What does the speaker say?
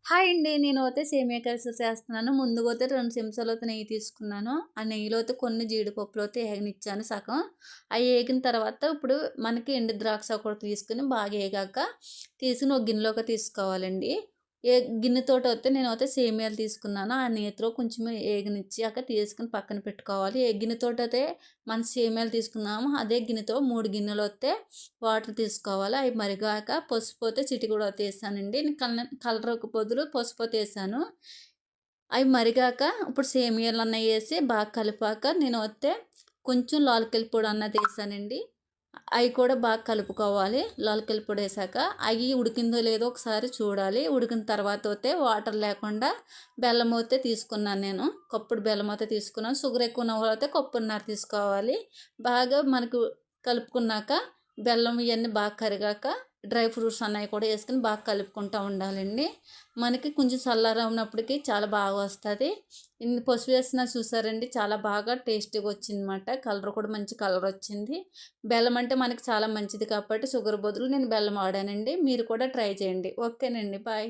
Hi అండి. నేనైతే సేమియా కలిసి చేస్తున్నాను. ముందుగైతే 2 చెంచాలైతే నెయ్యి తీసుకున్నాను. ఆ నెయ్యిలో అయితే కొన్ని జీడిపప్పులైతే ఏగనిచ్చాను సగం. అయి ఏగిన తర్వాత ఇప్పుడు మనకి ఎండు ద్రాక్ష కూడా తీసుకొని బాగా ఏగాక తీసుకొని ఒక గిన్నెలోకి తీసుకోవాలండి. ఏ గిన్నెతోటైతే నేనైతే సేమియాలు తీసుకున్నాను. ఆ నేతిలో కొంచెం ఏగనిచ్చాక తీసుకొని పక్కన పెట్టుకోవాలి. ఏ గిన్నెతోటైతే మన సేమియాలు తీసుకున్నామో అదే గిన్నెతో 3 గిన్నెలైతే వాటర్ తీసుకోవాలి. అవి మరిగాక పసుపైతే చిటికెడైతే ఏసానండి. నేను కలర్‌కు బదులు పసుపైతే ఏసాను. అవి మరిగాక ఇప్పుడు సేమియాలన్నీ ఏసి బాగా కలిపాక నేనైతే కొంచెం లాలికల పొడి అన్నది ఏసానండి. అయి కూడా బాగా కలుపుకోవాలి. లాలికల పొడేసాక అయి ఉడికిందో లేదో ఒకసారి చూడాలి. ఉడికిన తర్వాతైతే వాటర్ లేకుండా బెల్లమయితే తీసుకున్నాను నేను. కప్పుడు బెల్లమయితే తీసుకున్నాను. షుగర్ ఎక్కువ ఉన్న వాళ్ళైతే కప్పున్నర తీసుకోవాలి. బాగా మనకు కలుపుకున్నాక బెల్లం ఇయన్నీ బాగా కరిగాక డ్రై ఫ్రూట్స్ అన్నయి కూడా ఏసుకొని బాగా కలుపుకుంటా ఉండాలండి. మనకి కొంచెం చల్లారనప్పటికి చాలా బాగా వస్తది. ఇన్ని పసుపు వేసినా చూసారండి చాలా బాగా టేస్టీగా వచ్చిందన్నమాట. కలర్ కూడా మంచి కలర్ వచ్చింది. బెల్లం అంటే మనకి చాలా మంచిది కాబట్టి షుగర్ బదులు నేను బెల్లం వాడానండి. మీరు కూడా ట్రై చేయండి. ఓకేనండి. బాయ్.